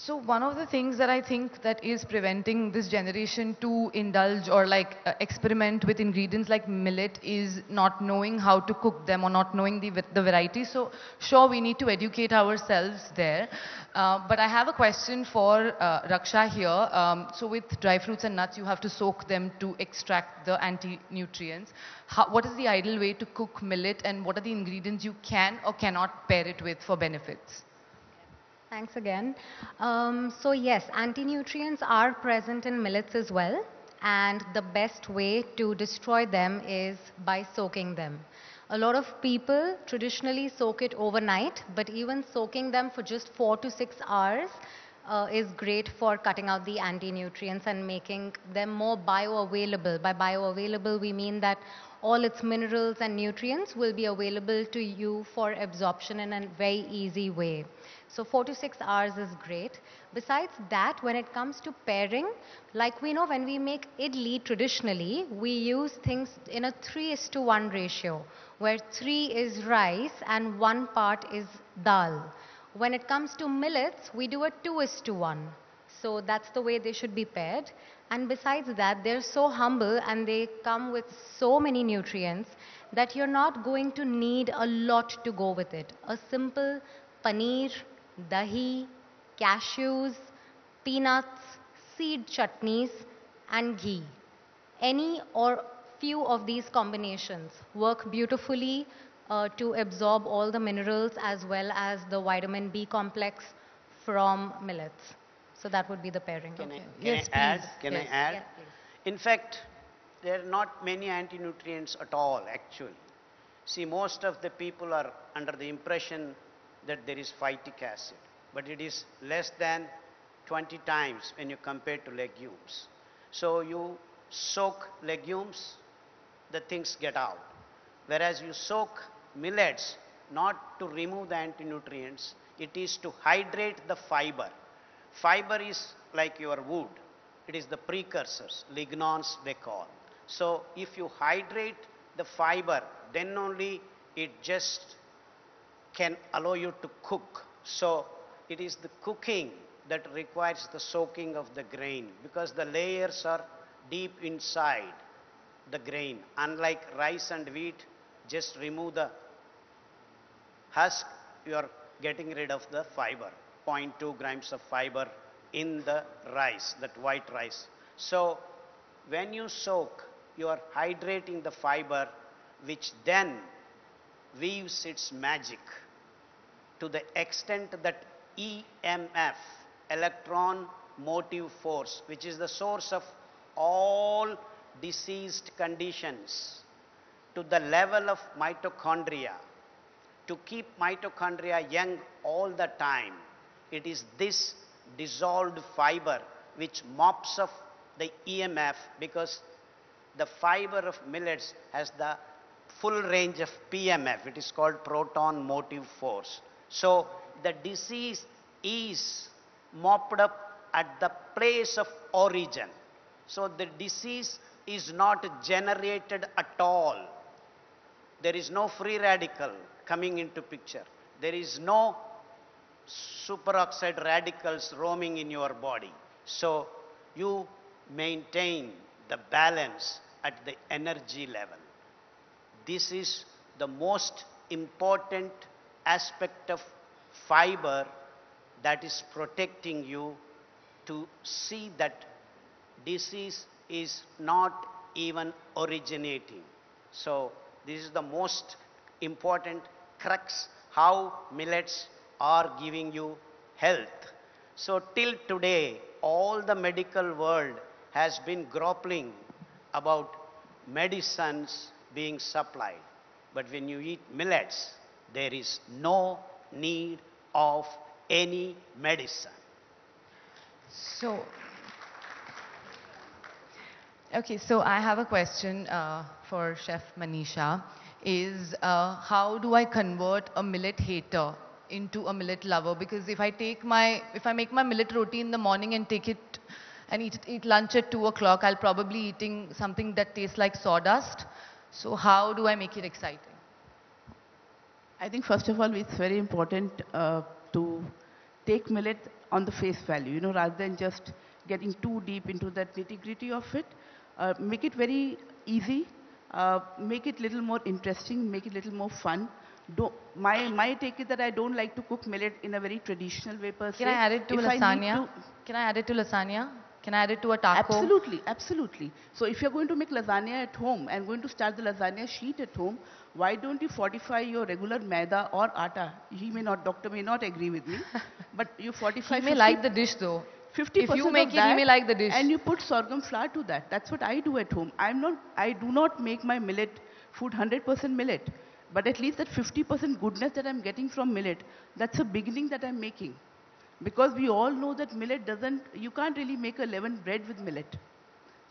So one of the things that I think that is preventing this generation to indulge or like experiment with ingredients like millet is not knowing how to cook them or not knowing the variety. So sure, we need to educate ourselves there. But I have a question for Raksha here. So with dry fruits and nuts, you have to soak them to extract the anti-nutrients. What is the ideal way to cook millet, and what are the ingredients you can or cannot pair it with for benefits? Thanks again. So yes, anti-nutrients are present in millets as well, and the best way to destroy them is by soaking them. A lot of people traditionally soak it overnight, but even soaking them for just 4 to 6 hours is great for cutting out the anti-nutrients and making them more bioavailable. By bioavailable, we mean that all its minerals and nutrients will be available to you for absorption in a very easy way. So 4 to 6 hours is great. Besides that, when it comes to pairing, like we know when we make idli traditionally, we use things in a 3:1 ratio, where 3 is rice and 1 part is dal. When it comes to millets, we do a 2:1. So that's the way they should be paired. And besides that, they're so humble and they come with so many nutrients that you're not going to need a lot to go with it. A simple paneer, dahi, cashews, peanuts, seed chutneys, and ghee. Any or few of these combinations work beautifully to absorb all the minerals as well as the vitamin B complex from millets. So that would be the pairing. Can I, Okay. can Yes, I add? please. Can I Yes. add? Yes, please. In fact, there are not many anti-nutrients at all, actually. See, most of the people are under the impression that there is phytic acid, but it is less than 20 times when you compare to legumes. So you soak legumes, the things get out. Whereas you soak millets, not to remove the anti-nutrients, it is to hydrate the fiber. Fiber is like your wood. It is the precursors, lignons they call. So if you hydrate the fiber, then only it just can allow you to cook. So it is the cooking that requires the soaking of the grain because the layers are deep inside the grain. Unlike rice and wheat, just remove the husk, you are getting rid of the fiber, zero point 0.2 grams of fiber in the rice, that white rice. So when you soak, you are hydrating the fiber, which then weaves its magic to the extent that EMF, electron motive force, which is the source of all diseased conditions, to the level of mitochondria, to keep mitochondria young all the time. It is this dissolved fiber which mops up the EMF because the fiber of millets has the full range of PMF. It is called proton motive force. So the disease is mopped up at the place of origin. So the disease is not generated at all. There is no free radical coming into picture. There is no superoxide radicals roaming in your body. So you maintain the balance at the energy level. This is the most important aspect of fiber that is protecting you to see that disease is not even originating. So this is the most important crux, how millets are giving you health. So till today, all the medical world has been grappling about medicines being supplied. But when you eat millets, there is no need of any medicine. So, okay, so I have a question for Chef Manisha. Is how do I convert a millet hater into a millet lover? Because if I make my millet roti in the morning and take it and eat lunch at 2 o'clock, I'll probably eating something that tastes like sawdust. So how do I make it exciting? I think first of all, it's very important to take millet on the face value, rather than just getting too deep into that nitty-gritty of it. Make it very easy, make it little more interesting, make it little more fun. My take is that I don't like to cook millet in a very traditional way per se. Can I add it to If I need lasagna? to- Can I add it to lasagna? Can I add it to a taco? Absolutely, absolutely. So if you're going to make lasagna at home and going to start the lasagna sheet at home, why don't you fortify your regular maida or atta? Doctor may not agree with me, but you fortify He may like the dish though. 50% If you make of it, that, he may like the dish. and you put sorghum flour to that. That's what I do at home. I do not make my millet food 100% millet, but at least that 50% goodness that I'm getting from millet, that's a beginning that I'm making. Because we all know that millet you can't really make a leavened bread with millet.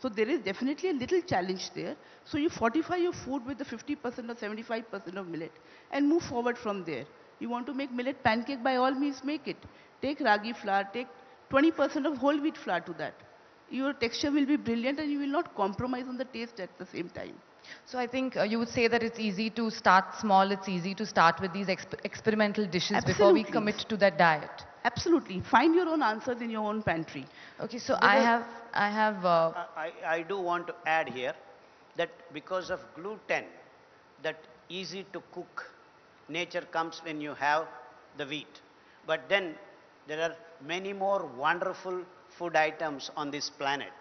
So there is definitely a little challenge there. So you fortify your food with the 50% or 75% of millet and move forward from there. You want to make millet pancake, by all means make it. Take ragi flour, take 20% of whole wheat flour to that. Your texture will be brilliant and you will not compromise on the taste at the same time. So I think you would say that it's easy to start small, it's easy to start with these experimental dishes before we Absolutely. commit to that diet. Absolutely. Find your own answers in your own pantry. Okay, so I have I do want to add here that because of gluten, that easy to cook nature comes when you have the wheat. But then there are many more wonderful food items on this planet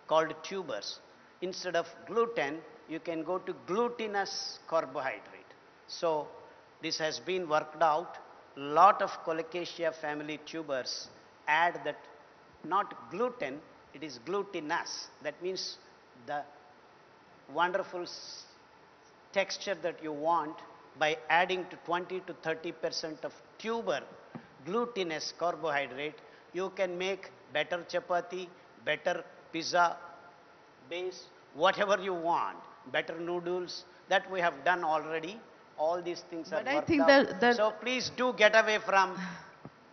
called tubers. Instead of gluten, you can go to glutinous carbohydrate. So this has been worked out. Lot of Colocasia family tubers add that not gluten, it is glutinous. That means the wonderful texture that you want by adding to 20 to 30% of tuber glutinous carbohydrate, you can make better chapati, better pizza base, whatever you want, better noodles. That we have done already. All these things are But I worked think out. that So please do get away from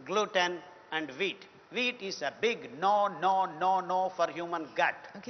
gluten and wheat. Wheat is a big no, no, no, no for human gut. okay.